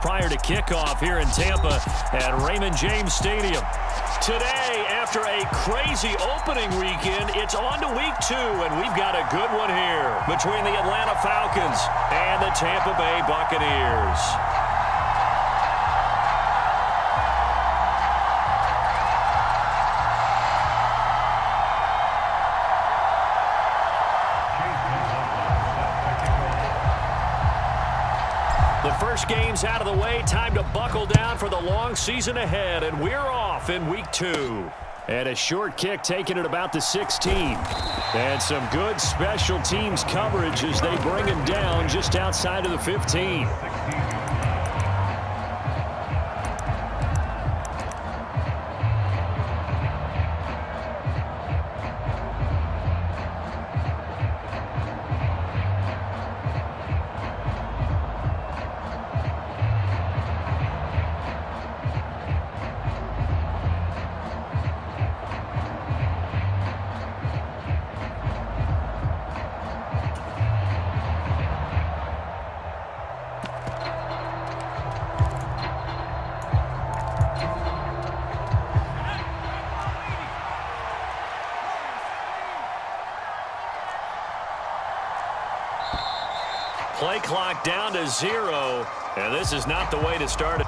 Prior to kickoff here in Tampa at Raymond James Stadium. Today, after a crazy opening weekend, it's on to week 2, and we've got a good one here between the Atlanta Falcons and the Tampa Bay Buccaneers. The first game's out of the way. Time to buckle down for the long season ahead, and we're off in week 2. And a short kick taken at about the 16. And some good special teams coverage as they bring him down just outside of the 15. Play clock down to 0, and this is not the way to start it.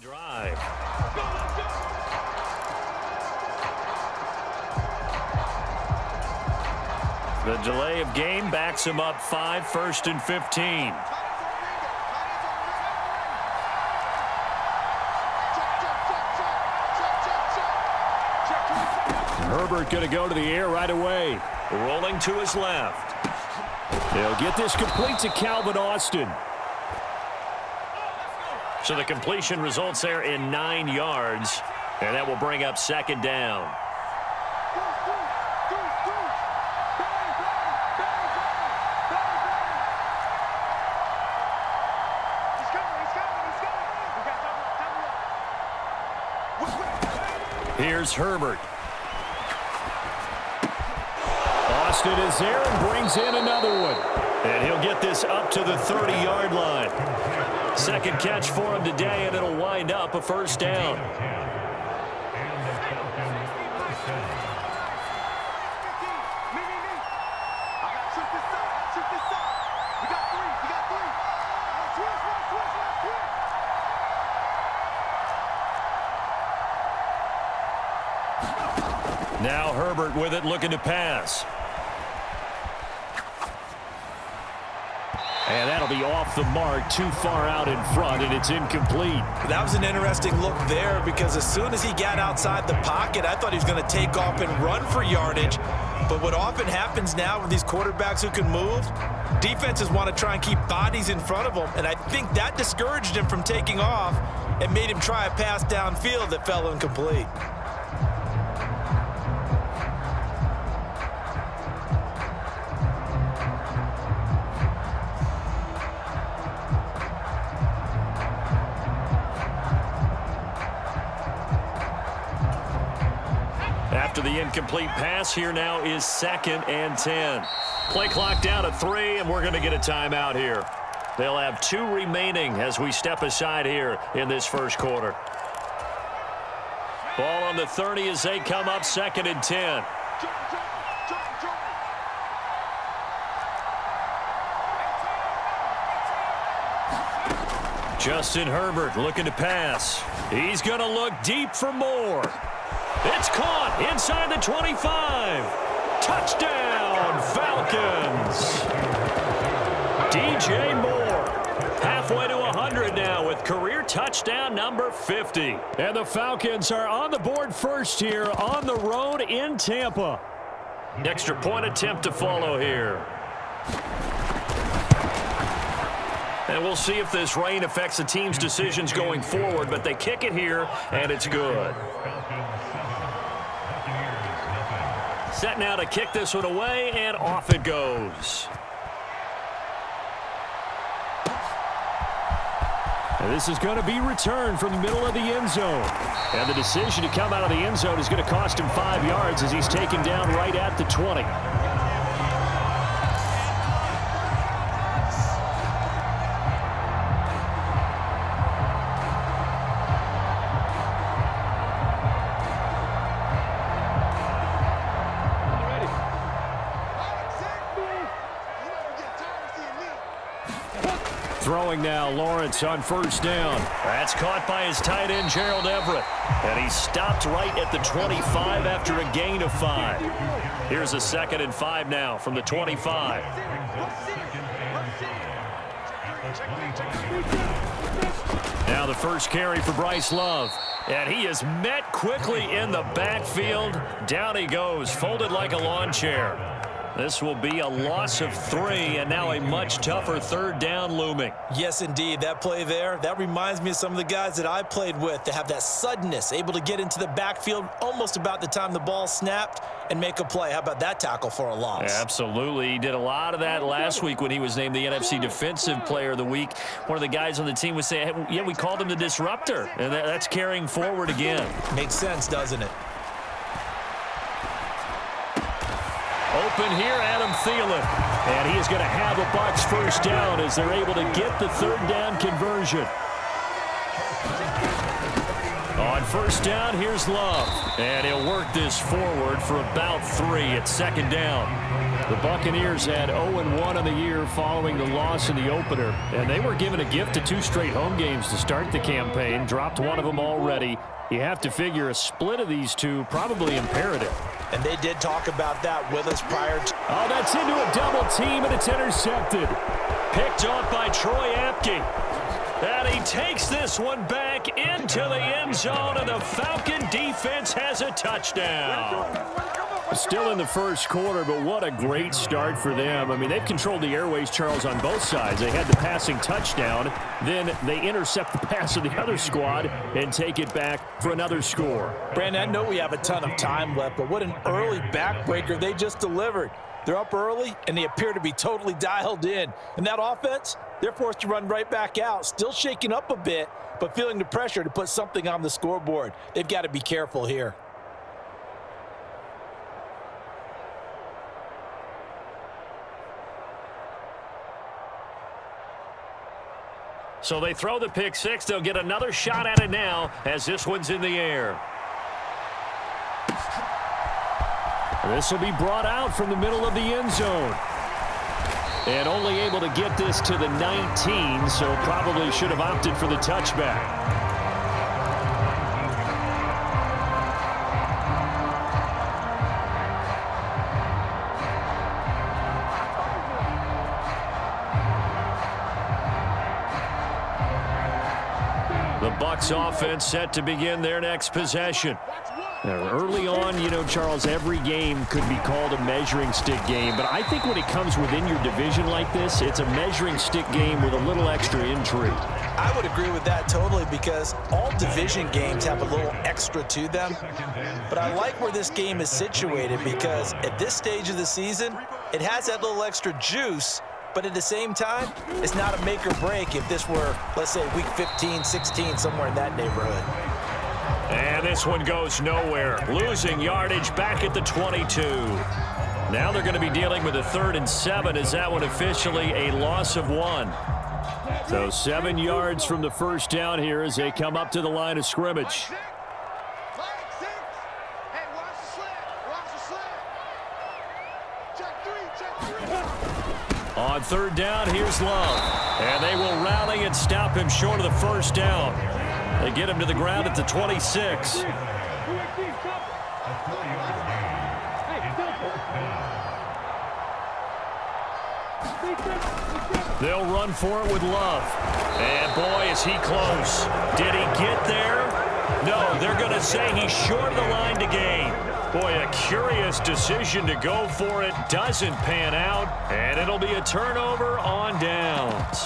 Drive. The delay of game backs him up 5, 1st and 15. Herbert going to go to the air right away. Rolling to his left. They'll get this complete to Calvin Austin. So the completion results there in 9 yards, and that will bring up 2nd down. Here's Herbert. Austin is there and brings in another one. And he'll get this up to the 30-yard line. 2nd catch for him today, and it'll wind up a 1st down. Now Herbert with it, looking to pass. And that'll be off the mark, too far out in front, and it's incomplete. That was an interesting look there because as soon as he got outside the pocket, I thought he was going to take off and run for yardage. But what often happens now with these quarterbacks who can move, defenses want to try and keep bodies in front of them, and I think that discouraged him from taking off and made him try a pass downfield that fell incomplete. After the incomplete pass, here now is 2nd and 10. Play clock down to 3, and we're going to get a timeout here. They'll have 2 remaining as we step aside here in this first quarter. Ball on the 30 as they come up 2nd and 10. Justin Herbert looking to pass. He's going to look deep for more. It's caught inside the 25. Touchdown, Falcons. DJ Moore, halfway to 100. 100 now with career touchdown number 50. And the Falcons are on the board first here on the road in Tampa. Extra point attempt to follow here. And we'll see if this rain affects the team's decisions going forward, but they kick it here, and it's good. Set now to kick this one away, and off it goes. And this is going to be returned from the middle of the end zone. And the decision to come out of the end zone is going to cost him 5 yards as he's taken down right at the 20. Throwing now, Lawrence on first down. That's caught by his tight end, Gerald Everett. And he stopped right at the 25 after a gain of 5. Here's a 2nd and 5 now from the 25. Now the first carry for Bryce Love. And he is met quickly in the backfield. Down he goes, folded like a lawn chair. This will be a loss of 3, and now a much tougher 3rd down looming. Yes, indeed. That play there, that reminds me of some of the guys that I played with to have that suddenness, able to get into the backfield almost about the time the ball snapped and make a play. How about that tackle for a loss? Absolutely. He did a lot of that last week when he was named the NFC Defensive Player of the Week. One of the guys on the team was saying, hey, yeah, we called him the disruptor, and that's carrying forward again. Makes sense, doesn't it? Open here, Adam Thielen. And he is going to have a Bucs first down as they're able to get the 3rd down conversion. On first down, here's Love. And he'll work this forward for about 3 at 2nd down. The Buccaneers had 0-1 on the year following the loss in the opener. And they were given a gift of 2 straight home games to start the campaign. Dropped one of them already. You have to figure a split of these two probably imperative. And they did talk about that with us prior to... Oh, that's into a double team, and it's intercepted. Picked off by Troy Apke. And he takes this one back into the end zone, and the Falcon defense has a touchdown. Still in the first quarter, but what a great start for them. I mean, they've controlled the airways, Charles, on both sides. They had the passing touchdown. Then they intercept the pass of the other squad and take it back for another score. Brandon, I know we have a ton of time left, but what an early backbreaker they just delivered. They're up early, and they appear to be totally dialed in. And that offense, they're forced to run right back out, still shaking up a bit, but feeling the pressure to put something on the scoreboard. They've got to be careful here. So they throw the pick 6. They'll get another shot at it now as this one's in the air. This will be brought out from the middle of the end zone. And only able to get this to the 19, so probably should have opted for the touchback. The Bucs offense set to begin their next possession. Now, early on, you know, Charles, every game could be called a measuring stick game. But I think when it comes within your division like this, it's a measuring stick game with a little extra intrigue. I would agree with that totally because all division games have a little extra to them. But I like where this game is situated because at this stage of the season, it has that little extra juice. But at the same time, it's not a make or break if this were, let's say, week 15, 16, somewhere in that neighborhood. And this one goes nowhere. Losing yardage back at the 22. Now they're going to be dealing with a 3rd and 7. Is that one officially a loss of 1? So 7 yards from the first down here as they come up to the line of scrimmage. On 3rd down, here's Love. And they will rally and stop him short of the first down. They get him to the ground at the 26. They'll run for it with Love. And boy, is he close. Did he get there? No, they're going to say he's short of the line to gain. Boy, a curious decision to go for it. Doesn't pan out, and it'll be a turnover on downs.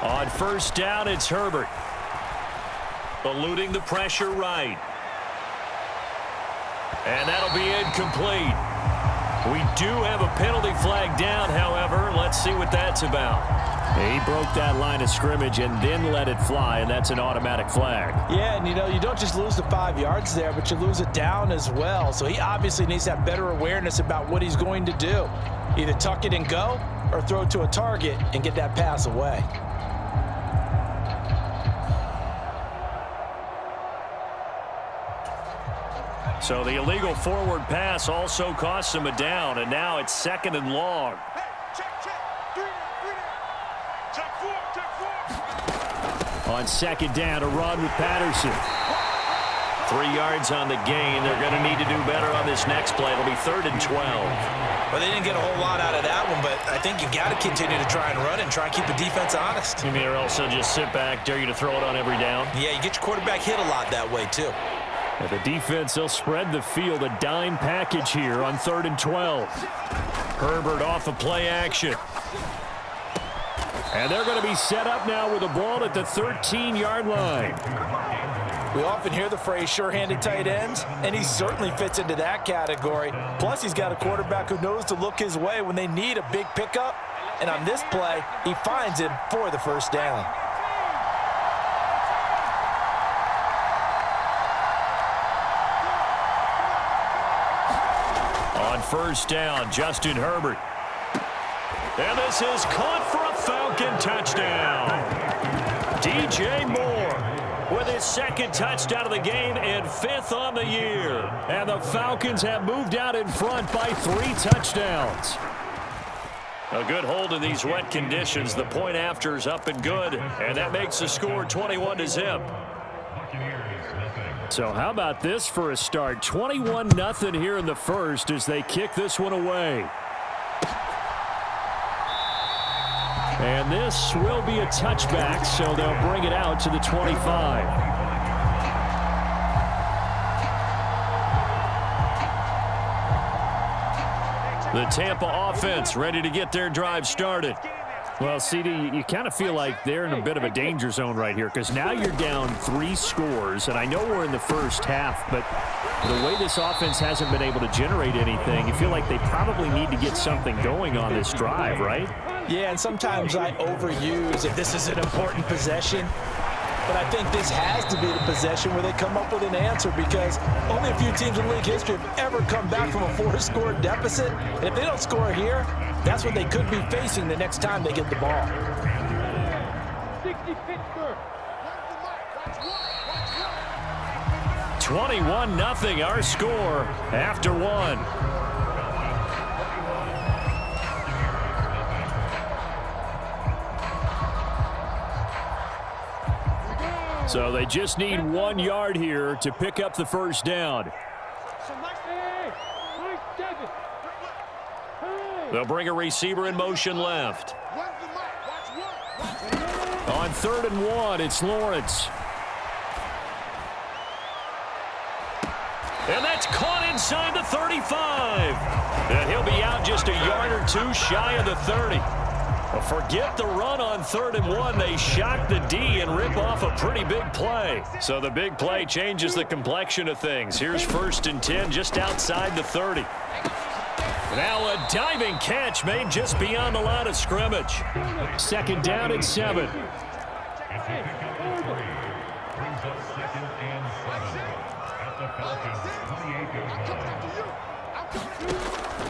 On first down, it's Herbert. Eluding the pressure right. And that'll be incomplete. We do have a penalty flag down, however. Let's see what that's about. He broke that line of scrimmage and then let it fly, and that's an automatic flag. Yeah, and you don't just lose the 5 yards there, but you lose it down as well. So he obviously needs to have better awareness about what he's going to do. Either tuck it and go or throw it to a target and get that pass away. So the illegal forward pass also costs him a down, and now it's 2nd and long. On 2nd down, a run with Patterson. 3 yards on the gain. They're going to need to do better on this next play. It'll be 3rd and 12. Well, they didn't get a whole lot out of that one, but I think you got to continue to try and run and try and keep the defense honest. You mean, or else they'll just sit back, dare you to throw it on every down? Yeah, you get your quarterback hit a lot that way, too. And the defense, they'll spread the field, a dime package here on 3rd and 12. Herbert off of play action. And they're going to be set up now with the ball at the 13-yard line. We often hear the phrase sure-handed tight ends, and he certainly fits into that category. Plus, he's got a quarterback who knows to look his way when they need a big pickup. And on this play, he finds him for the first down. On first down, Justin Herbert. And this is caught for a Falcon touchdown. DJ Moore with his 2nd touchdown of the game and 5th on the year. And the Falcons have moved out in front by 3 touchdowns. A good hold in these wet conditions. The point after is up and good, and that makes the score 21-0. So how about this for a start? 21-0 here in the first as they kick this one away. And this will be a touchback, so they'll bring it out to the 25. The Tampa offense ready to get their drive started. Well, CD, you kind of feel like they're in a bit of a danger zone right here because now you're down 3 scores, and I know we're in the first half, but the way this offense hasn't been able to generate anything, you feel like they probably need to get something going on this drive, right? Yeah, and sometimes I overuse if this is an important possession. But I think this has to be the possession where they come up with an answer because only a few teams in league history have ever come back from a 4-score deficit. And if they don't score here, that's what they could be facing the next time they get the ball. 21-0 our score after 1. So they just need 1 yard here to pick up the first down. They'll bring a receiver in motion left. On 3rd and 1, it's Lawrence. And that's caught inside the 35. And he'll be out just a yard or 2 shy of the 30. Well, forget the run on 3rd and 1. They shock the D and rip off a pretty big play. So the big play changes the complexion of things. Here's 1st and 10 just outside the 30. Now a diving catch made just beyond the line of scrimmage. 2nd down and 7.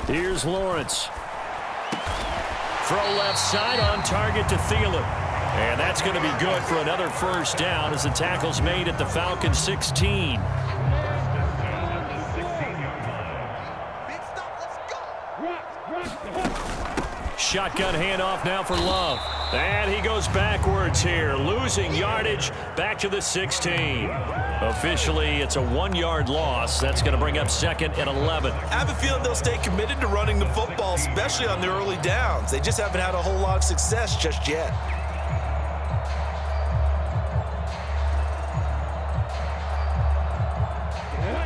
Here's Lawrence. Throw left side on target to Thielen. And that's going to be good for another first down as the tackle's made at the Falcons 16. Shotgun handoff now for Love. And he goes backwards here, losing yardage back to the 16. Officially, it's a 1-yard loss. That's going to bring up 2nd and 11. I have a feeling they'll stay committed to running the football, especially on the early downs. They just haven't had a whole lot of success just yet.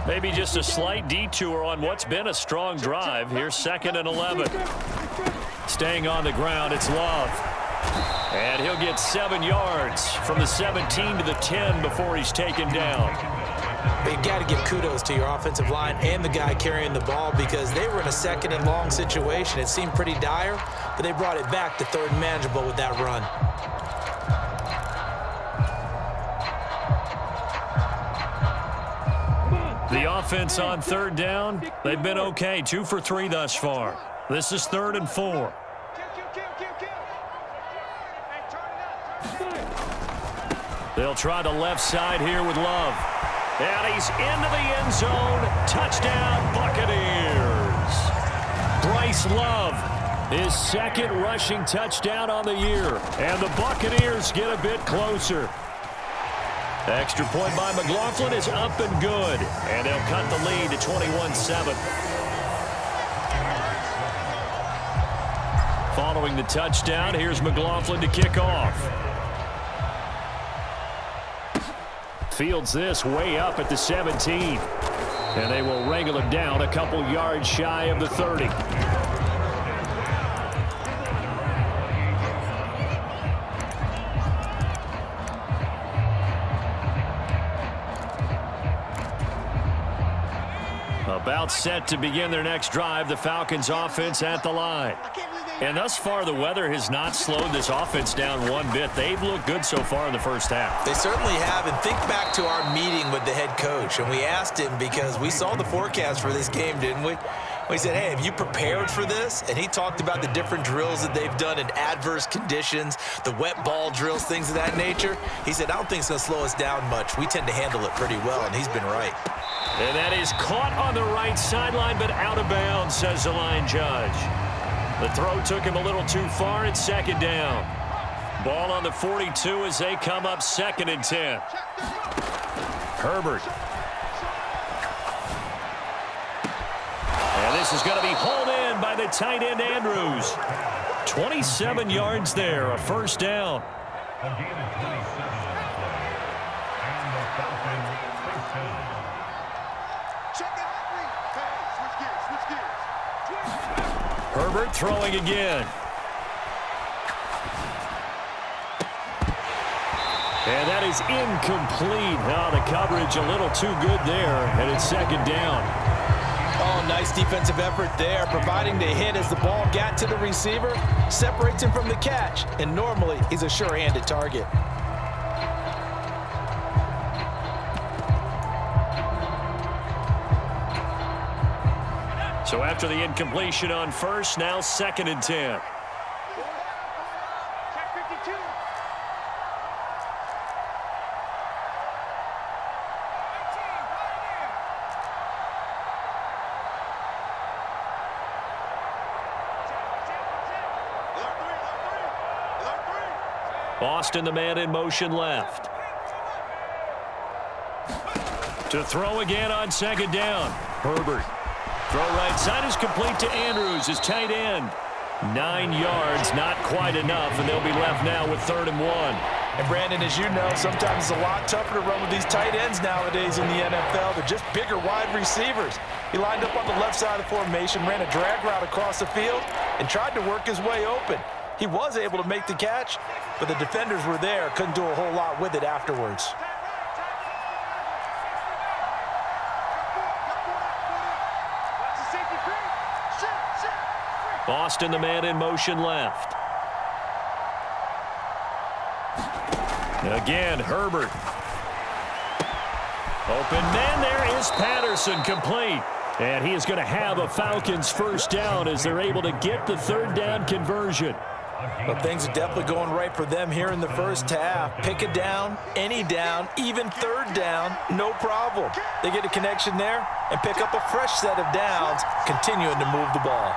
Maybe just a slight detour on what's been a strong drive. Here's 2nd and 11. Staying on the ground, it's Love. And he'll get 7 yards from the 17 to the 10 before he's taken down. But you've got to give kudos to your offensive line and the guy carrying the ball because they were in a 2nd and long situation. It seemed pretty dire, but they brought it back to 3rd and manageable with that run. The offense on 3rd down, they've been okay. 2 for 3 thus far. This is 3rd and 4. They'll try the left side here with Love. And he's into the end zone. Touchdown, Buccaneers. Bryce Love, his 2nd rushing touchdown on the year. And the Buccaneers get a bit closer. Extra point by McLaughlin is up and good. And they'll cut the lead to 21-7. Following the touchdown, here's McLaughlin to kick off. Fields this way up at the 17. And they will wrangle him down a couple yards shy of the 30. About set to begin their next drive, the Falcons offense at the line. And thus far, the weather has not slowed this offense down one bit. They've looked good so far in the first half. They certainly have. And think back to our meeting with the head coach. And we asked him because we saw the forecast for this game, didn't we? We said, hey, have you prepared for this? And he talked about the different drills that they've done in adverse conditions, the wet ball drills, things of that nature. He said, I don't think it's going to slow us down much. We tend to handle it pretty well, and he's been right. And that is caught on the right sideline, but out of bounds, says the line judge. The throw took him a little too far. It's 2nd down. Ball on the 42 as they come up 2nd and 10. Herbert. And this is going to be hauled in by the tight end Andrews. 27 yards there, a first down. Herbert throwing again. And that is incomplete. Now the coverage a little too good there, and it's 2nd down. Oh, nice defensive effort there, providing the hit as the ball got to the receiver, separates him from the catch, and normally he's a sure-handed target. So after the incompletion on first, now 2nd and 10. Boston, the man in motion left. To throw again on 2nd down. Herbert. Throw right side is complete to Andrews, his tight end. 9 yards, not quite enough, and they'll be left now with 3rd and 1. And Brandon, as you know, sometimes it's a lot tougher to run with these tight ends nowadays in the NFL. They're just bigger wide receivers. He lined up on the left side of the formation, ran a drag route across the field, and tried to work his way open. He was able to make the catch, but the defenders were there, couldn't do a whole lot with it afterwards. Boston, the man in motion left. Again, Herbert. Open man, there is Patterson, complete. And he is going to have a Falcons first down as they're able to get the third down conversion. Well, things are definitely going right for them here in the first half. Pick a down, any down, even third down, no problem. They get a connection there and pick up a fresh set of downs, continuing to move the ball.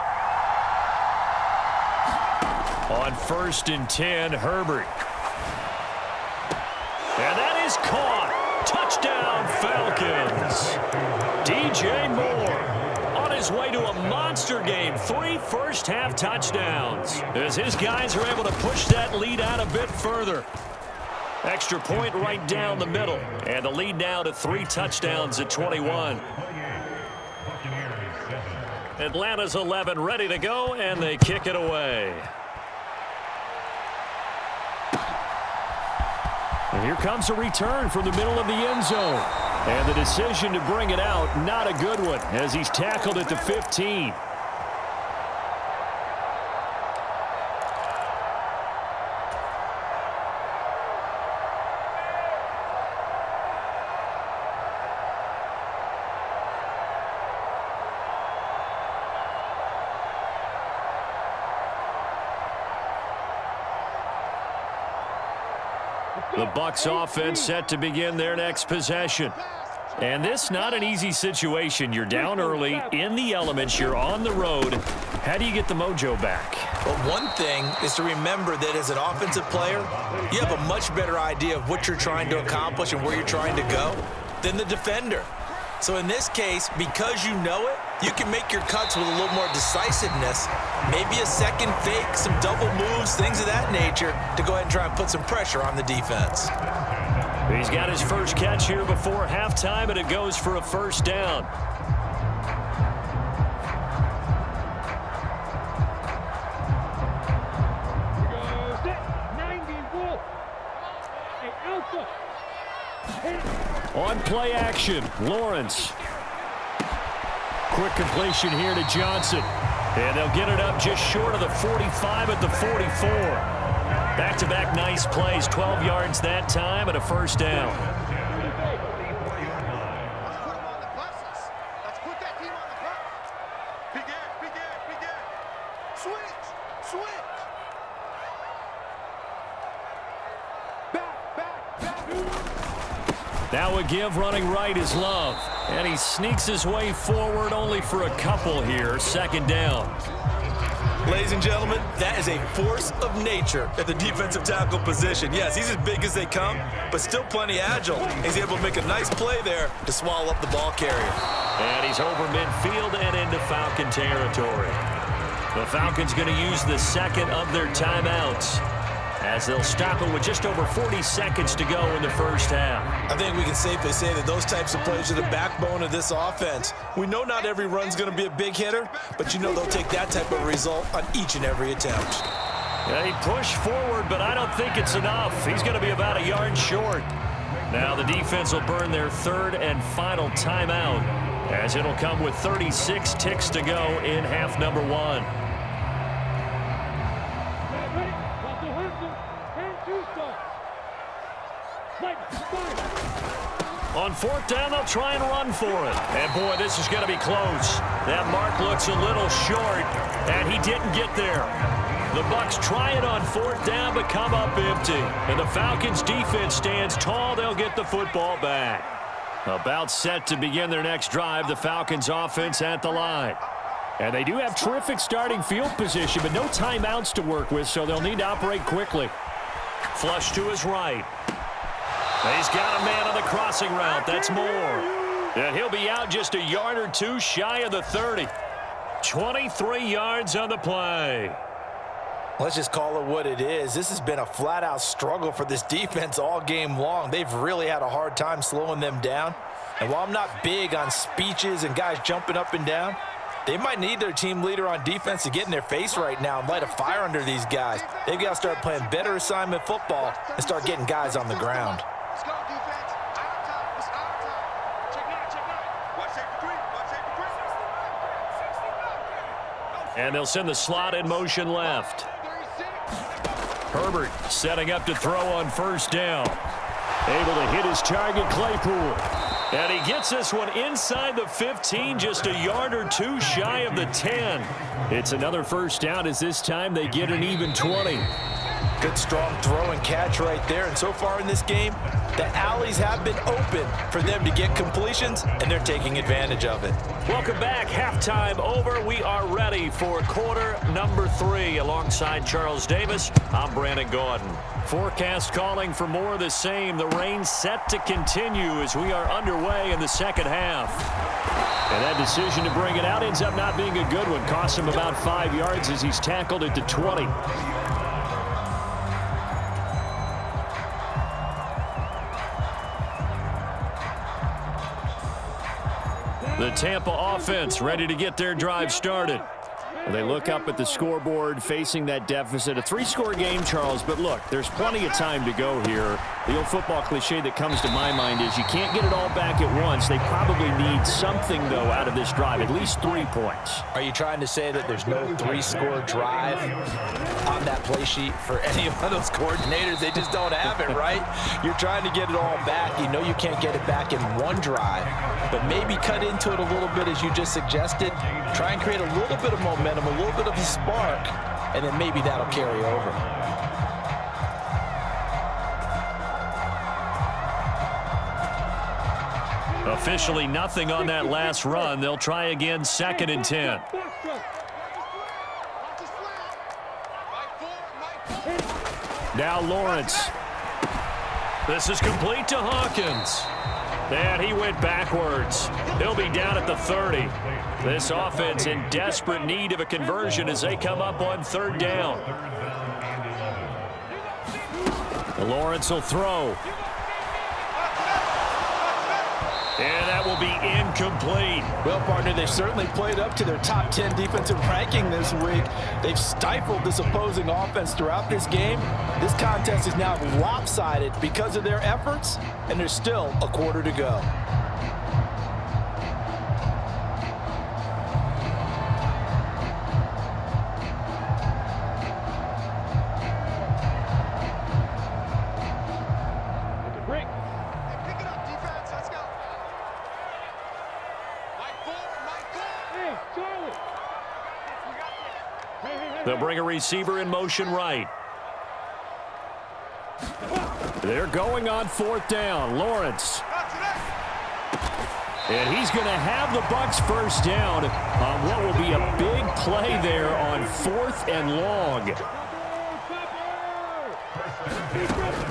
On 1st and 10, Herbert. And that is caught. Touchdown, Falcons. DJ Moore on his way to a monster game. 3 first-half touchdowns as his guys are able to push that lead out a bit further. Extra point right down the middle. And the lead now to 3 touchdowns at 21. Atlanta's 11 ready to go, and they kick it away. And here comes a return from the middle of the end zone. And the decision to bring it out, not a good one, as he's tackled at the 15. The Bucs offense set to begin their next possession. And this not an easy situation. You're down early, in the elements, you're on the road. How do you get the mojo back? Well, one thing is to remember that as an offensive player, you have a much better idea of what you're trying to accomplish and where you're trying to go than the defender. So in this case, because you know it, you can make your cuts with a little more decisiveness, maybe a second fake, some double moves, things of that nature, to go ahead and try and put some pressure on the defense. He's got his first catch here before halftime, and it goes for a first down. On play action, Lawrence. Quick completion here to Johnson. And they'll get it up just short of the 45 at the 44. Back-to-back nice plays, 12 yards that time and a first down. Now a give running right is Love. And he sneaks his way forward only for a couple here. Second down. Ladies and gentlemen, that is a force of nature at the defensive tackle position. Yes, he's as big as they come, but still plenty agile. He's able to make a nice play there to swallow up the ball carrier. And he's over midfield and into Falcon territory. The Falcons going to use the second of their timeouts, as they'll stop it with just over 40 seconds to go in the first half. I think we can safely say that those types of plays are the backbone of this offense. We know not every run's going to be a big hitter, but you know they'll take that type of result on each and every attempt. Yeah, he pushed forward, but I don't think it's enough. He's going to be about a yard short. Now the defense will burn their third and final timeout, as it'll come with 36 ticks to go in half number 1. On fourth down, they'll try and run for it. And, boy, this is going to be close. That mark looks a little short, and he didn't get there. The Bucs try it on fourth down, but come up empty. And the Falcons' defense stands tall. They'll get the football back. About set to begin their next drive, the Falcons' offense at the line. And they do have terrific starting field position, but no timeouts to work with, so they'll need to operate quickly. Flush to his right. He's got a man on the crossing route. That's Moore. And he'll be out just a yard or two shy of the 30. 23 yards on the play. Let's just call it what it is. This has been a flat-out struggle for this defense all game long. They've really had a hard time slowing them down. And while I'm not big on speeches and guys jumping up and down, they might need their team leader on defense to get in their face right now and light a fire under these guys. They've got to start playing better assignment football and start getting guys on the ground. And they'll send the slot in motion left. Herbert setting up to throw on first down. Able to hit his target, Claypool. And he gets this one inside the 15, just a yard or two shy of the 10. It's another first down as this time they get an even 20. Good strong throw and catch right there. And so far in this game, the alleys have been open for them to get completions, and they're taking advantage of it. Welcome back. Halftime over. We are ready for quarter number 3. Alongside Charles Davis, I'm Brandon Gordon. Forecast calling for more of the same. The rain set to continue as we are underway in the second half. And that decision to bring it out ends up not being a good one. Costs him about 5 yards as he's tackled at the 20. The Tampa offense ready to get their drive started. They look up at the scoreboard facing that deficit. A 3-score game, Charles, but look, there's plenty of time to go here. The old football cliche that comes to my mind is you can't get it all back at once. They probably need something, though, out of this drive, at least 3 points. Are you trying to say that there's no 3-score drive on that play sheet for any of those coordinators? They just don't have it, right? You're trying to get it all back. You know you can't get it back in one drive, but maybe cut into it a little bit as you just suggested. Try and create a little bit of momentum, a little bit of a spark, and then maybe that'll carry over. Officially nothing on that last run. They'll try again, 2nd and 10. Now Lawrence. This is complete to Hawkins. And he went backwards. He'll be down at the 30. This offense in desperate need of a conversion as they come up on 3rd down. Lawrence will throw. And that will be incomplete. Well, partner, they've certainly played up to their top 10 defensive ranking this week. They've stifled this opposing offense throughout this game. This contest is now lopsided because of their efforts, and there's still a quarter to go. They'll bring a receiver in motion right. They're going on 4th down. Lawrence. And he's going to have the Bucs first down on what will be a big play there on 4th and long.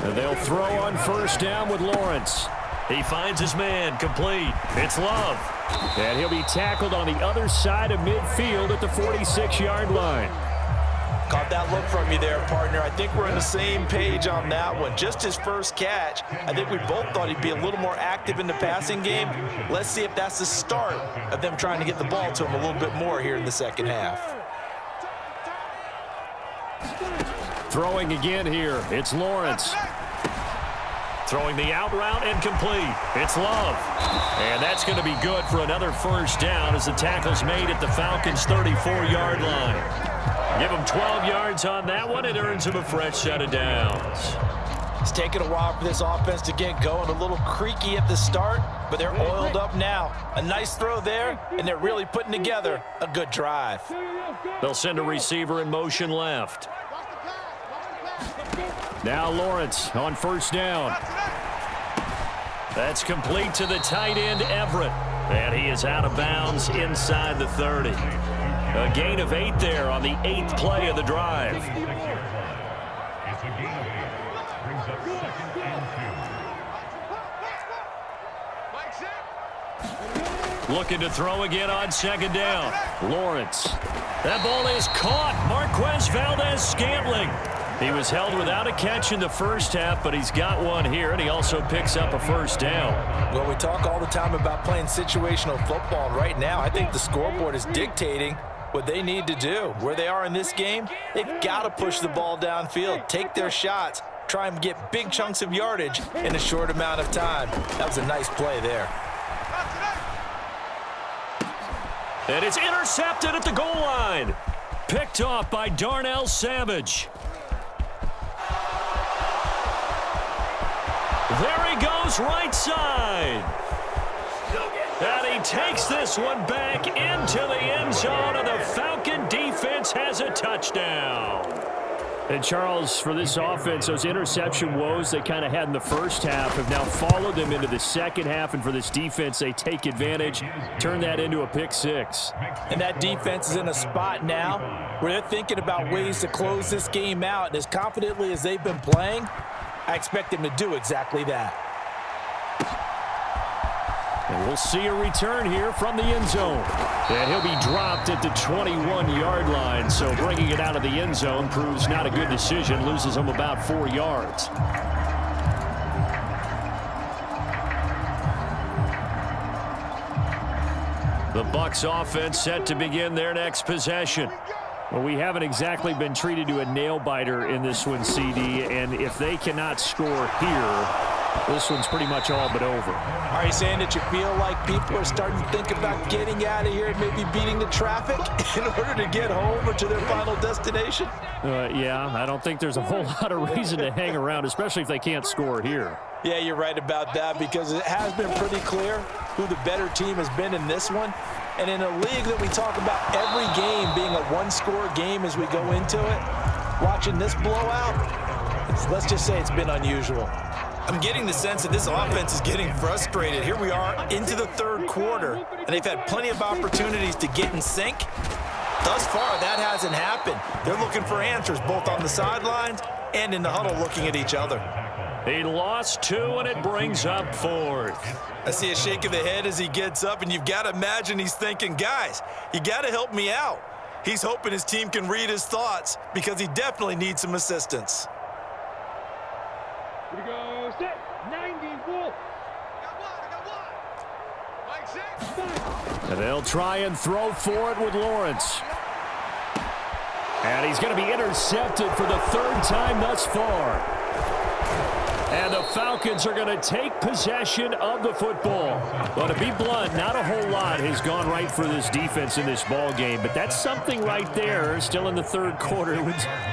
And they'll throw on 1st down with Lawrence. He finds his man, complete. It's Love. And he'll be tackled on the other side of midfield at the 46-yard line. Caught that look from you there, partner. I think we're on the same page on that one. Just his first catch. I think we both thought he'd be a little more active in the passing game. Let's see if that's the start of them trying to get the ball to him a little bit more here in the second half. Throwing again here. It's Lawrence. Throwing the out route and complete. It's Love. And that's going to be good for another first down as the tackle's made at the Falcons' 34-yard line. Give him 12 yards on that one. It earns him a fresh set of downs. It's taken a while for this offense to get going. A little creaky at the start, but they're oiled up now. A nice throw there, and they're really putting together a good drive. They'll send a receiver in motion left. Now Lawrence on 1st down. That's complete to the tight end, Everett. And he is out of bounds inside the 30. A gain of 8 there on the 8th play of the drive. Looking to throw again on 2nd down. Lawrence. That ball is caught. Marquez Valdez-Scantling. He was held without a catch in the first half, but he's got one here, and he also picks up a first down. Well, we talk all the time about playing situational football. Right now, I think the scoreboard is dictating what they need to do. Where they are in this game, they've got to push the ball downfield, take their shots, try and get big chunks of yardage in a short amount of time. That was a nice play there. And it's intercepted at the goal line. Picked off by Darnell Savage. There he goes, right side. And he takes this one back into the end zone, and the Falcon defense has a touchdown. And, Charles, for this offense, those interception woes they kind of had in the first half have now followed them into the second half. And for this defense, they take advantage, turn that into a pick six. And that defense is in a spot now where they're thinking about ways to close this game out. And as confidently as they've been playing, I expect them to do exactly that. And we'll see a return here from the end zone. And he'll be dropped at the 21-yard line. So bringing it out of the end zone proves not a good decision. Loses him about 4 yards. The Bucs offense set to begin their next possession. Well, we haven't exactly been treated to a nail-biter in this one, CD. And if they cannot score here, this one's pretty much all but over. Are you saying that you feel like people are starting to think about getting out of here and maybe beating the traffic in order to get home or to their final destination? Yeah, I don't think there's a whole lot of reason to hang around, especially if they can't score here. Yeah, you're right about that, because it has been pretty clear who the better team has been in this one. And in a league that we talk about every game being a one-score game as we go into it, watching this blowout, let's just say it's been unusual. I'm getting the sense that this offense is getting frustrated. Here we are into the third quarter, and they've had plenty of opportunities to get in sync. Thus far, that hasn't happened. They're looking for answers both on the sidelines and in the huddle looking at each other. He lost 2, and it brings up 4th. I see a shake of the head as he gets up, and you've got to imagine he's thinking, guys, you got to help me out. He's hoping his team can read his thoughts because he definitely needs some assistance. Here we go, set, 90, Wolf. And they'll try and throw for it with Lawrence. And he's going to be intercepted for the third time thus far. And the Falcons are going to take possession of the football. But to be blunt, not a whole lot has gone right for this defense in this ball game. But that's something right there, still in the third quarter.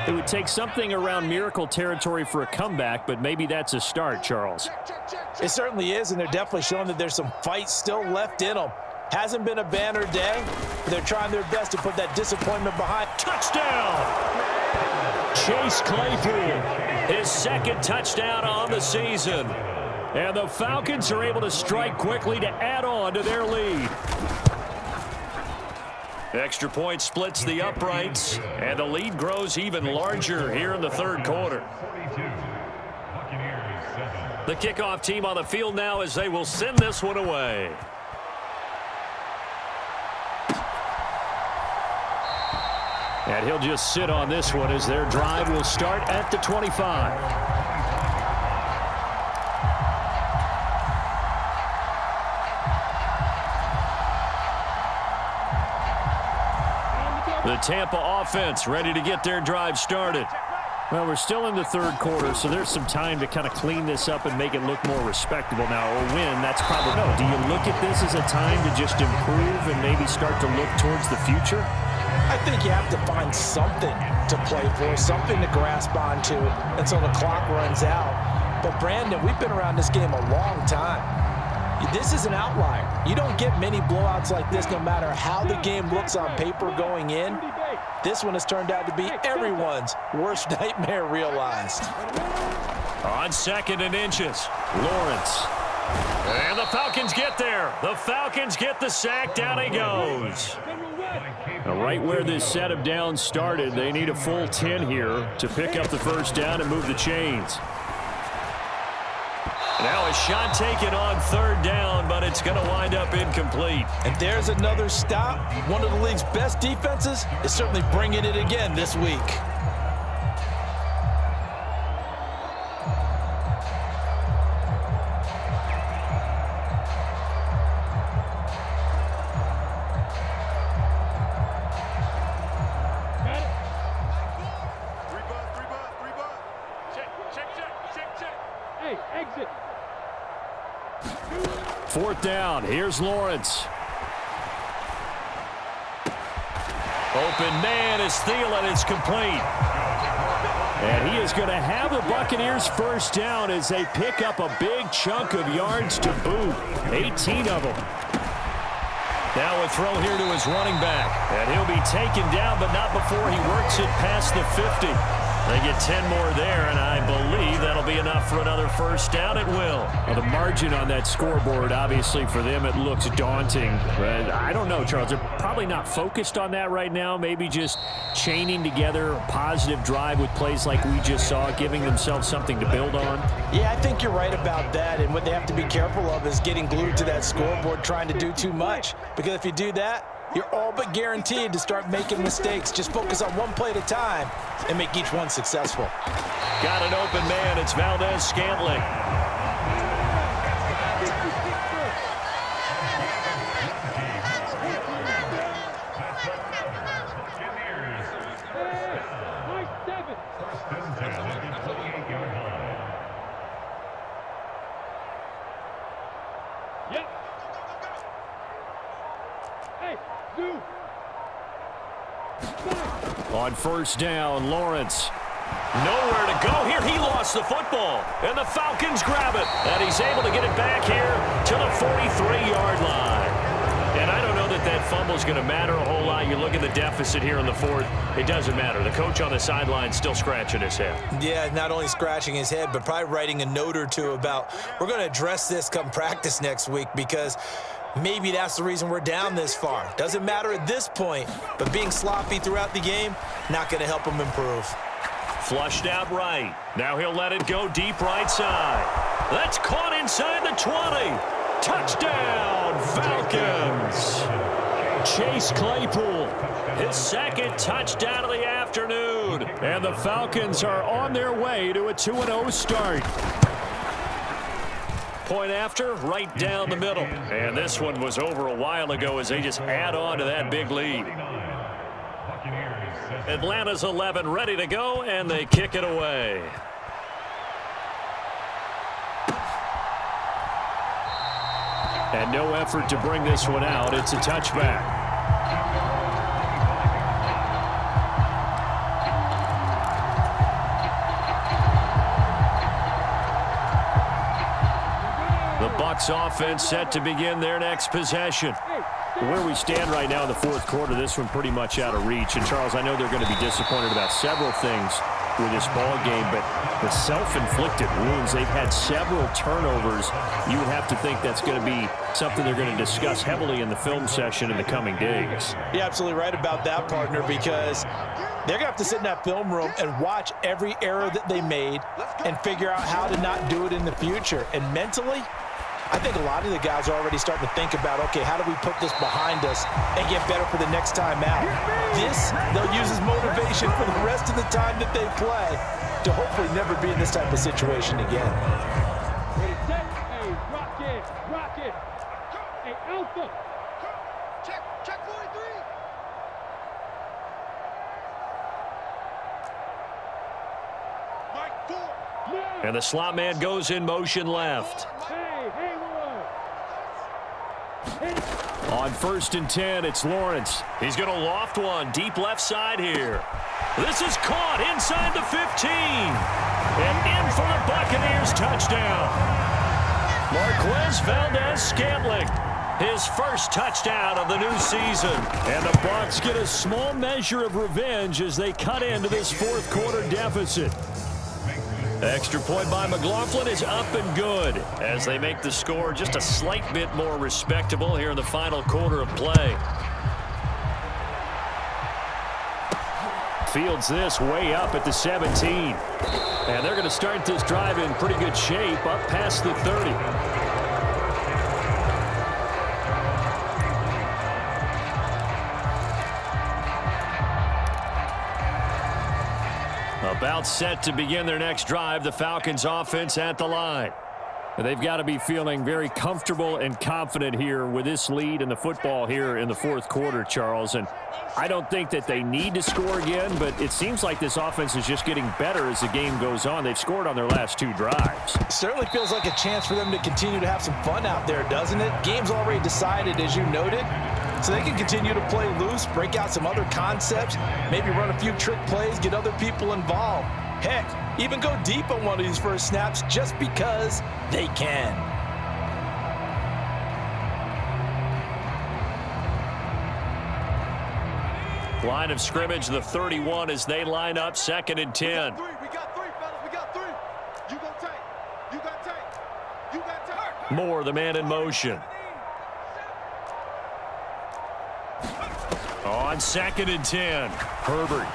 It would take something around miracle territory for a comeback, but maybe that's a start, Charles. It certainly is, and they're definitely showing that there's some fight still left in them. Hasn't been a banner day, but they're trying their best to put that disappointment behind. Touchdown! Chase Claypool. His second touchdown on the season. And the Falcons are able to strike quickly to add on to their lead. Extra point splits the uprights, and the lead grows even larger here in the third quarter. The kickoff team on the field now as they will send this one away. And he'll just sit on this one as their drive will start at the 25. The Tampa offense ready to get their drive started. Well, we're still in the third quarter, so there's some time to kind of clean this up and make it look more respectable. Now, a win, that's probably no. Do you look at this as a time to just improve and maybe start to look towards the future? I think you have to find something to play for, something to grasp onto until the clock runs out. But, Brandon, we've been around this game a long time. This is an outlier. You don't get many blowouts like this no matter how the game looks on paper going in. This one has turned out to be everyone's worst nightmare realized. On 2nd and inches, Lawrence. And the Falcons get there. The Falcons get the sack. Down he goes. Now, right where this setup down started, they need a full 10 here to pick up the first down and move the chains. Now a shot taken on 3rd down, but it's going to wind up incomplete. And there's another stop. One of the league's best defenses is certainly bringing it again this week. Hey, exit. 4th down. Here's Lawrence. Open man is Thielen. It's complete. And he is going to have the Buccaneers first down as they pick up a big chunk of yards to boot. 18 of them. Now a throw here to his running back. And he'll be taken down, but not before he works it past the 50. They get 10 more there, and I believe that'll be enough for another first down. It will. Well, the margin on that scoreboard, obviously, for them, it looks daunting. But I don't know, Charles. They're probably not focused on that right now. Maybe just chaining together a positive drive with plays like we just saw, giving themselves something to build on. Yeah, I think you're right about that. And what they have to be careful of is getting glued to that scoreboard, trying to do too much. Because if you do that, you're all but guaranteed to start making mistakes. Just focus on one play at a time and make each one successful. Got an open man. It's Valdez-Scantling. Yep. Hey, do. On first down, Lawrence. Nowhere to go here. He lost the football, and the Falcons grab it. And he's able to get it back here to the 43-yard line. And I don't know that that fumble is going to matter a whole lot. You look at the deficit here in the fourth. It doesn't matter. The coach on the sideline still scratching his head. Yeah, not only scratching his head, but probably writing a note or two about, we're going to address this come practice next week, because maybe that's the reason we're down this far. Doesn't matter at this point, but being sloppy throughout the game, not going to help him improve. Flushed out right. Now he'll let it go deep right side. That's caught inside the 20. Touchdown, Falcons. Chase Claypool, his second touchdown of the afternoon. And the Falcons are on their way to a 2-0 start. Point after, right down the middle. And this one was over a while ago as they just add on to that big lead. Atlanta's 11 ready to go, and they kick it away. And no effort to bring this one out. It's a touchback. The Bucs offense set to begin their next possession. Where we stand right now in the fourth quarter, this one pretty much out of reach. And, Charles, I know they're going to be disappointed about several things with this ball game, but the self-inflicted wounds, they've had several turnovers. You would have to think that's going to be something they're going to discuss heavily in the film session in the coming days. You're absolutely right about that, partner, because they're going to have to sit in that film room and watch every error that they made and figure out how to not do it in the future. And mentally, I think a lot of the guys are already starting to think about, okay, how do we put this behind us and get better for the next time out? This, they'll use as motivation for the rest of the time that they play to hopefully never be in this type of situation again. Ready, set. Hey, rock it. Hey, Alpha. Check 43. Mike 4. And the slot man goes in motion left. On 1st and 10, it's Lawrence. He's going to loft one deep left side here. This is caught inside the 15. And in for the Buccaneers touchdown. Marquez Valdez-Scantling, his first touchdown of the new season. And the Bucs get a small measure of revenge as they cut into this fourth quarter deficit. Extra point by McLaughlin is up and good as they make the score just a slight bit more respectable here in the final quarter of play. Fields this way up at the 17. And they're going to start this drive in pretty good shape up past the 30. About set to begin their next drive, the Falcons offense at the line. They've got to be feeling very comfortable and confident here with this lead in the football here in the fourth quarter, Charles. And I don't think that they need to score again, but it seems like this offense is just getting better as the game goes on. They've scored on their last two drives. It certainly feels like a chance for them to continue to have some fun out there, doesn't it? Game's already decided, as you noted. So they can continue to play loose, break out some other concepts, maybe run a few trick plays, get other people involved. Heck, even go deep on one of these first snaps just because they can. Line of scrimmage, the 31 as they line up, 2nd and 10. We got three, fellas. We got three. You go take. You got take. You got take. Moore, the man in motion. On 2nd and 10, Herbert.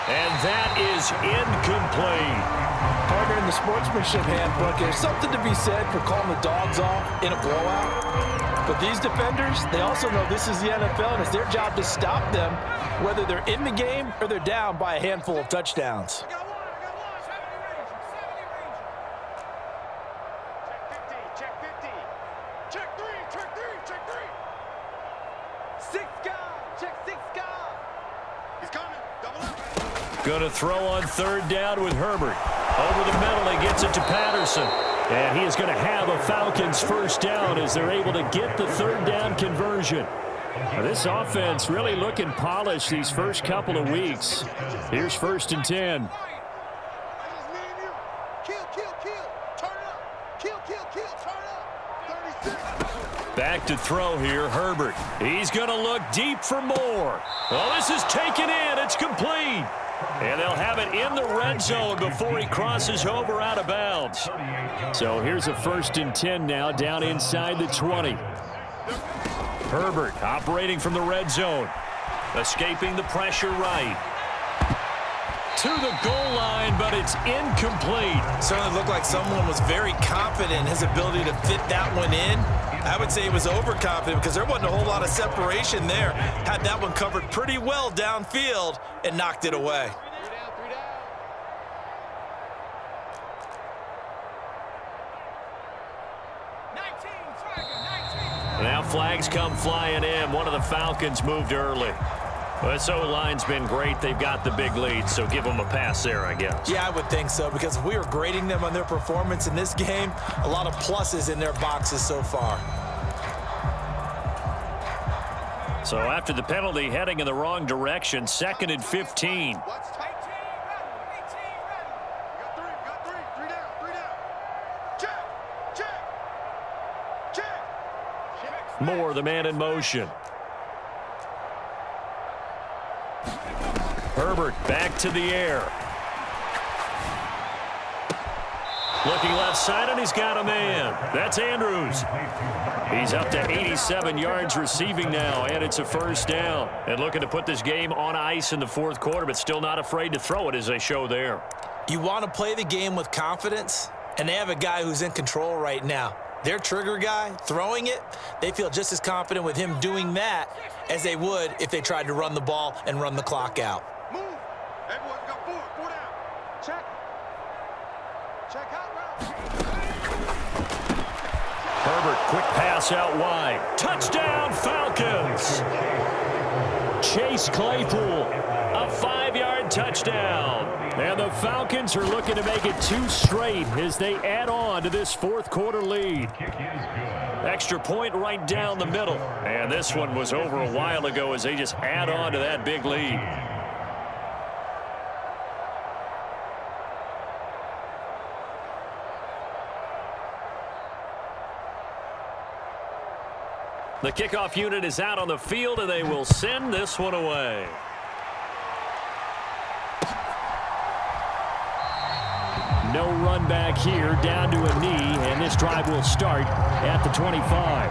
And that is incomplete. Partner, in the sportsmanship handbook, there's something to be said for calling the dogs off in a blowout. But these defenders, they also know this is the NFL, and it's their job to stop them, whether they're in the game or they're down by a handful of touchdowns. Going to throw on 3rd down with Herbert. Over the middle, he gets it to Patterson. And he is going to have a Falcons 1st down as they're able to get the 3rd down conversion. Now, this offense really looking polished these first couple of weeks. Here's 1st and 10. Back to throw here, Herbert. He's going to look deep for Moore. Well, this is taken in. It's complete. And they'll have it in the red zone before he crosses over out of bounds. So here's a 1st and 10 now down inside the 20. Herbert operating from the red zone. Escaping the pressure right. To the goal line, but it's incomplete. Certainly looked like someone was very confident in his ability to fit that one in. I would say he was overconfident because there wasn't a whole lot of separation there. Had that one covered pretty well downfield and knocked it away. Now flags come flying in. One of the Falcons moved early. Well, this O-line's been great. They've got the big lead, so give them a pass there, I guess. Yeah, I would think so, because if we were grading them on their performance in this game, a lot of pluses in their boxes so far. So after the penalty, heading in the wrong direction, 2nd and 15. Moore, the man in motion. Herbert back to the air. Looking left side, and he's got a man. That's Andrews. He's up to 87 yards receiving now, and it's a 1st down. And looking to put this game on ice in the 4th quarter, but still not afraid to throw it as they show there. You want to play the game with confidence, and they have a guy who's in control right now. Their trigger guy, throwing it, they feel just as confident with him doing that as they would if they tried to run the ball and run the clock out. Move. Everyone's got four down. Check. Check out route. Herbert, quick pass out wide. Touchdown, Falcons! Chase Claypool, a 5-yard touchdown. And the Falcons are looking to make it 2 straight as they add on to this 4th quarter lead. Extra point right down the middle. And this one was over a while ago as they just add on to that big lead. The kickoff unit is out on the field, and they will send this one away. No run back here, down to a knee, and this drive will start at the 25.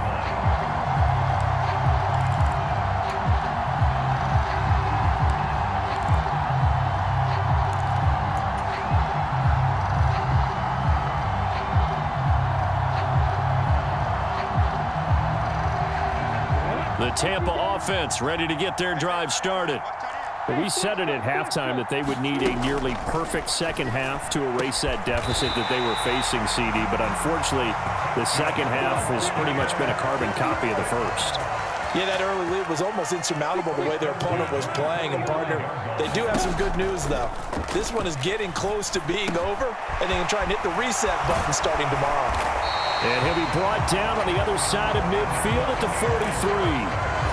The Tampa offense ready to get their drive started. We said it at halftime that they would need a nearly perfect second half to erase that deficit that they were facing, CD, but unfortunately, the second half has pretty much been a carbon copy of the first. Yeah, that early lead was almost insurmountable the way their opponent was playing. And, partner, they do have some good news, though. This one is getting close to being over, and they can try and hit the reset button starting tomorrow. And he'll be brought down on the other side of midfield at the 43.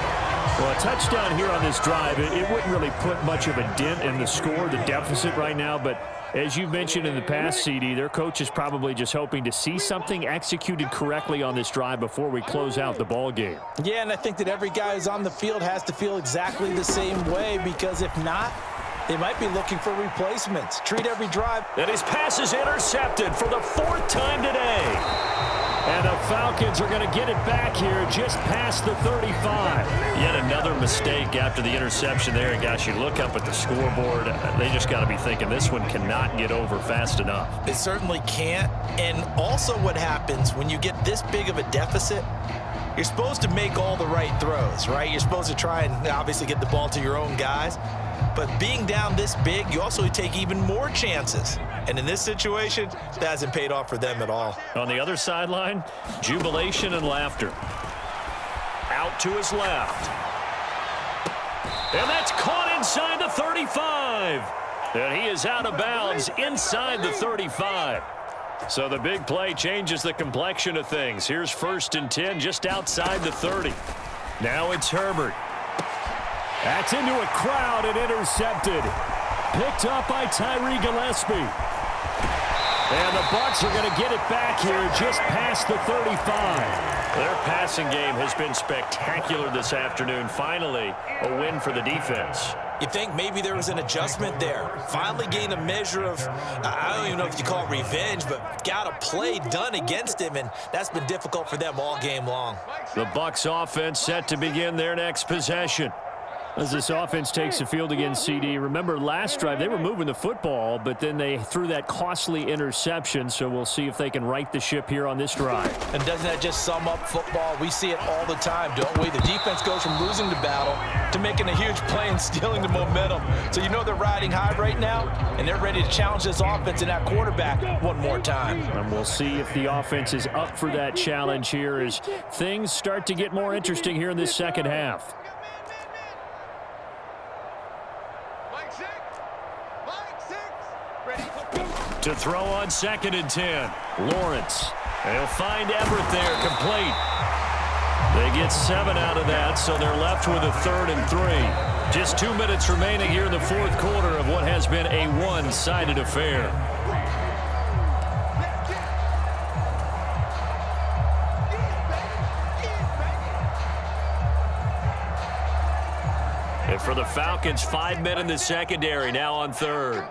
Well, a touchdown here on this drive, it wouldn't really put much of a dent in the score, the deficit right now, but as you mentioned in the past, CD, their coach is probably just hoping to see something executed correctly on this drive before we close out the ball game. Yeah, and I think that every guy who's on the field has to feel exactly the same way, because if not, they might be looking for replacements. Treat every drive. And his pass is intercepted for the 4th time today. And the Falcons are going to get it back here just past the 35. Yet another mistake after the interception there. And gosh, you look up at the scoreboard, they just got to be thinking this one cannot get over fast enough. It certainly can't. And also what happens when you get this big of a deficit, you're supposed to make all the right throws, right? You're supposed to try and obviously get the ball to your own guys. But being down this big, you also take even more chances. And in this situation, that hasn't paid off for them at all. On the other sideline, jubilation and laughter. Out to his left. And that's caught inside the 35. And he is out of bounds inside the 35. So the big play changes the complexion of things. Here's 1st and 10 just outside the 30. Now it's Herbert. That's into a crowd and intercepted. Picked up by Tyree Gillespie. And the Bucs are going to get it back here just past the 35. Their passing game has been spectacular this afternoon. Finally, a win for the defense. You think maybe there was an adjustment there. Finally gained a measure of, I don't even know if you call it revenge, but got a play done against him, and that's been difficult for them all game long. The Bucs offense set to begin their next possession. As this offense takes the field against CD, remember last drive they were moving the football, but then they threw that costly interception, so we'll see if they can right the ship here on this drive. And doesn't that just sum up football? We see it all the time, don't we? The defense goes from losing the battle to making a huge play and stealing the momentum. So you know they're riding high right now, and they're ready to challenge this offense and that quarterback one more time. And we'll see if the offense is up for that challenge here as things start to get more interesting here in this second half. To throw on 2nd and 10. Lawrence. They'll find Everett there, complete. They get 7 out of that, so they're left with a 3rd and 3. Just 2 minutes remaining here in the 4th quarter of what has been a one-sided affair. And for the Falcons, 5 men in the secondary, now on 3rd.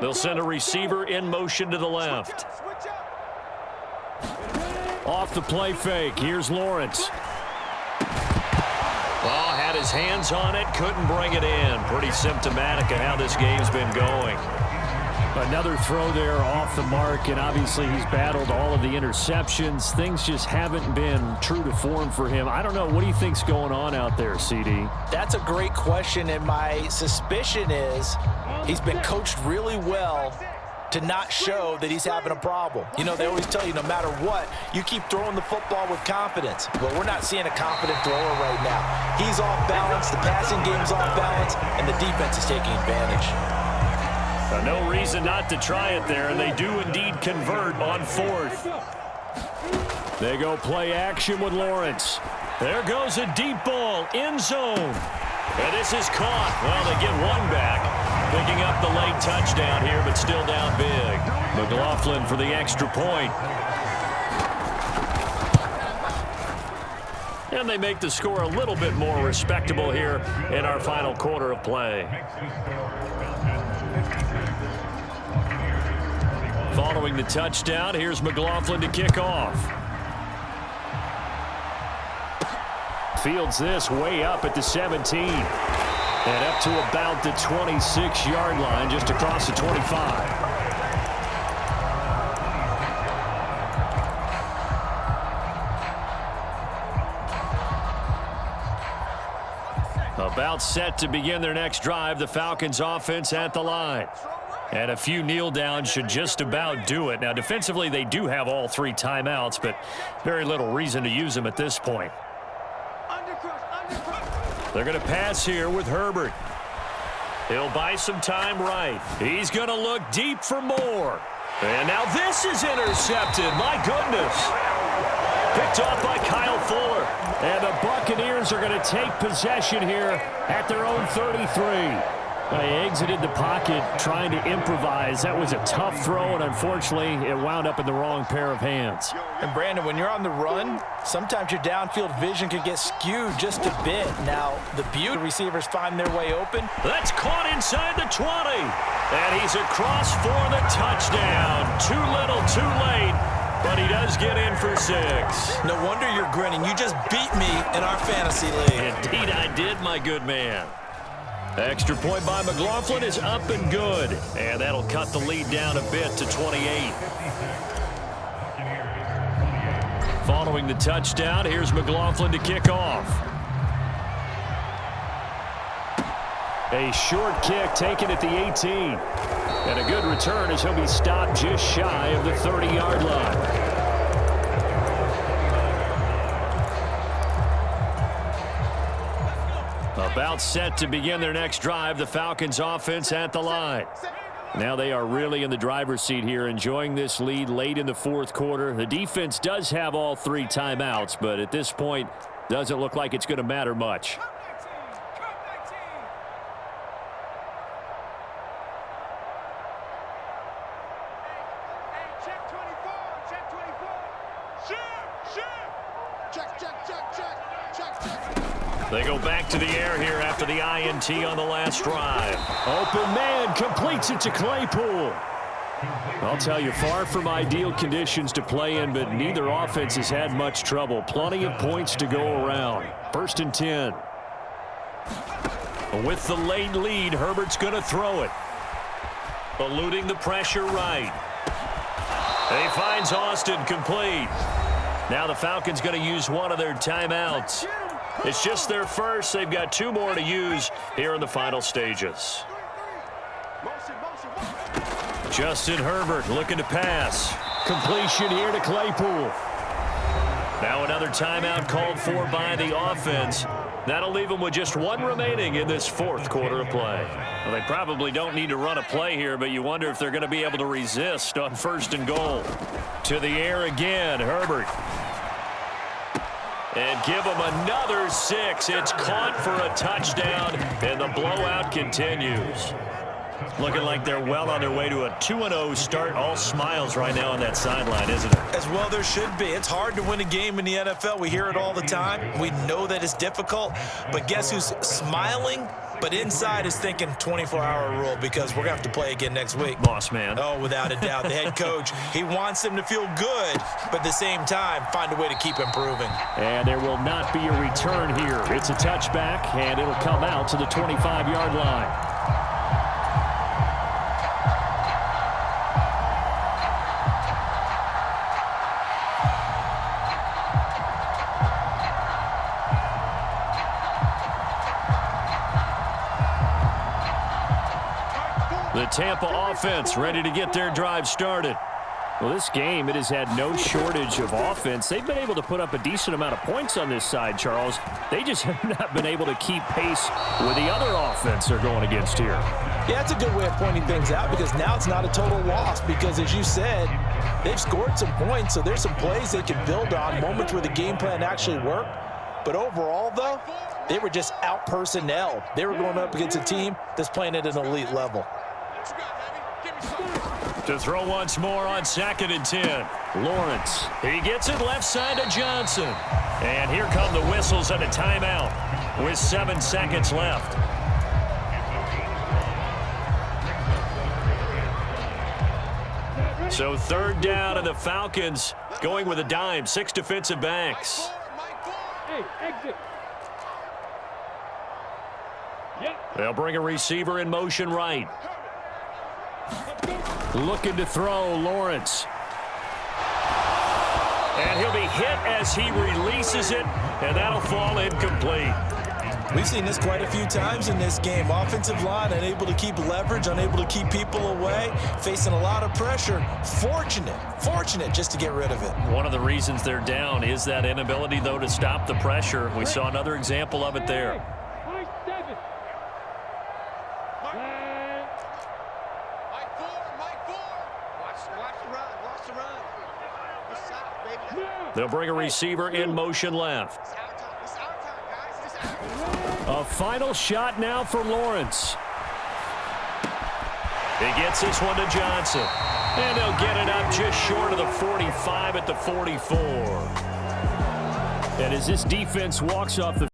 They'll send a receiver in motion to the left. Off the play fake, here's Lawrence. Well, had his hands on it, couldn't bring it in. Pretty symptomatic of how this game's been going. Another throw there off the mark, and obviously he's battled all of the interceptions. Things just haven't been true to form for him. I don't know. What do you think's going on out there, CD? That's a great question, and my suspicion is he's been coached really well to not show that he's having a problem. You know, they always tell you no matter what, you keep throwing the football with confidence. Well, we're not seeing a confident thrower right now. He's off balance, the passing game's off balance, and the defense is taking advantage. No reason not to try it there, and they do indeed convert on 4th. They go play action with Lawrence. There goes a deep ball, end zone. And this is caught. Well, they get one back, picking up the late touchdown here, but still down big. McLaughlin for the extra point. And they make the score a little bit more respectable here in our final quarter of play. Following the touchdown, here's McLaughlin to kick off. Fields this way up at the 17. And up to about the 26-yard line, just across the 25. About set to begin their next drive, the Falcons offense at the line. And a few kneel downs should just about do it. Now, defensively, they do have all 3 timeouts, but very little reason to use them at this point. They're going to pass here with Herbert. He'll buy some time right. He's going to look deep for more. And now this is intercepted. My goodness. Picked off by Kyle Fuller. And the Buccaneers are going to take possession here at their own 33. They exited the pocket trying to improvise. That was a tough throw, and unfortunately, it wound up in the wrong pair of hands. And Brandon, when you're on the run, sometimes your downfield vision can get skewed just a bit. Now, the beauty receivers find their way open. That's caught inside the 20. And he's across for the touchdown. Too little, too late. But he does get in for 6. No wonder you're grinning. You just beat me in our fantasy league. Indeed I did, my good man. Extra point by McLaughlin is up and good. And that'll cut the lead down a bit to 28. Following the touchdown, here's McLaughlin to kick off. A short kick taken at the 18. And a good return as he'll be stopped just shy of the 30-yard line. About set to begin their next drive, the Falcons offense at the line. Now they are really in the driver's seat here, enjoying this lead late in the fourth quarter. The defense does have all 3 timeouts, but at this point, doesn't look like it's going to matter much. They go back to the air here after the INT on the last drive. Open man completes it to Claypool. I'll tell you, far from ideal conditions to play in, but neither offense has had much trouble. Plenty of points to go around. 1st and 10. With the late lead, Herbert's going to throw it. Eluding the pressure right. He finds Austin complete. Now the Falcons going to use one of their timeouts. It's just their first. They've got 2 more to use here in the final stages. Justin Herbert looking to pass. Completion here to Claypool. Now another timeout called for by the offense. That'll leave them with just 1 remaining in this fourth quarter of play. Well, they probably don't need to run a play here, but you wonder if they're going to be able to resist on 1st and goal. To the air again, Herbert. And give them another 6. It's caught for a touchdown, and the blowout continues. Looking like they're well on their way to a 2-0 start. All smiles right now on that sideline, isn't it? As well there should be. It's hard to win a game in the NFL. We hear it all the time. We know that it's difficult. But guess who's smiling? But inside is thinking 24-hour rule, because we're going to have to play again next week. Boss man. Oh, without a doubt. The head coach, he wants them to feel good, but at the same time, find a way to keep improving. And there will not be a return here. It's a touchback, and it'll come out to the 25-yard line. The Tampa offense ready to get their drive started. Well, this game, it has had no shortage of offense. They've been able to put up a decent amount of points on this side, Charles. They just have not been able to keep pace with the other offense they're going against here. Yeah, that's a good way of pointing things out, because now it's not a total loss, because as you said, they've scored some points, so there's some plays they can build on, moments where the game plan actually worked. But overall, though, they were just out-personnelled. They were going up against a team that's playing at an elite level. To throw once more on 2nd and 10. Lawrence. He gets it left side to Johnson. And here come the whistles and a timeout with 7 seconds left. So 3rd down, and the Falcons going with a dime. 6 defensive backs. Hey, exit. Yep. They'll bring a receiver in motion right. Looking to throw, Lawrence. And he'll be hit as he releases it, and that'll fall incomplete. We've seen this quite a few times in this game. Offensive line unable to keep leverage, unable to keep people away, facing a lot of pressure. Fortunate just to get rid of it. One of the reasons they're down is that inability, though, to stop the pressure. We saw another example of it there. Mike 7. Mike 4. Watch the run. Watch the run. Good side, baby. No. They'll bring a receiver in motion left. It's our time. It's our time, guys. It's our time. A final shot now for Lawrence. He gets this one to Johnson. And they'll get it up just short of the 45 at the 44. And as this defense walks off the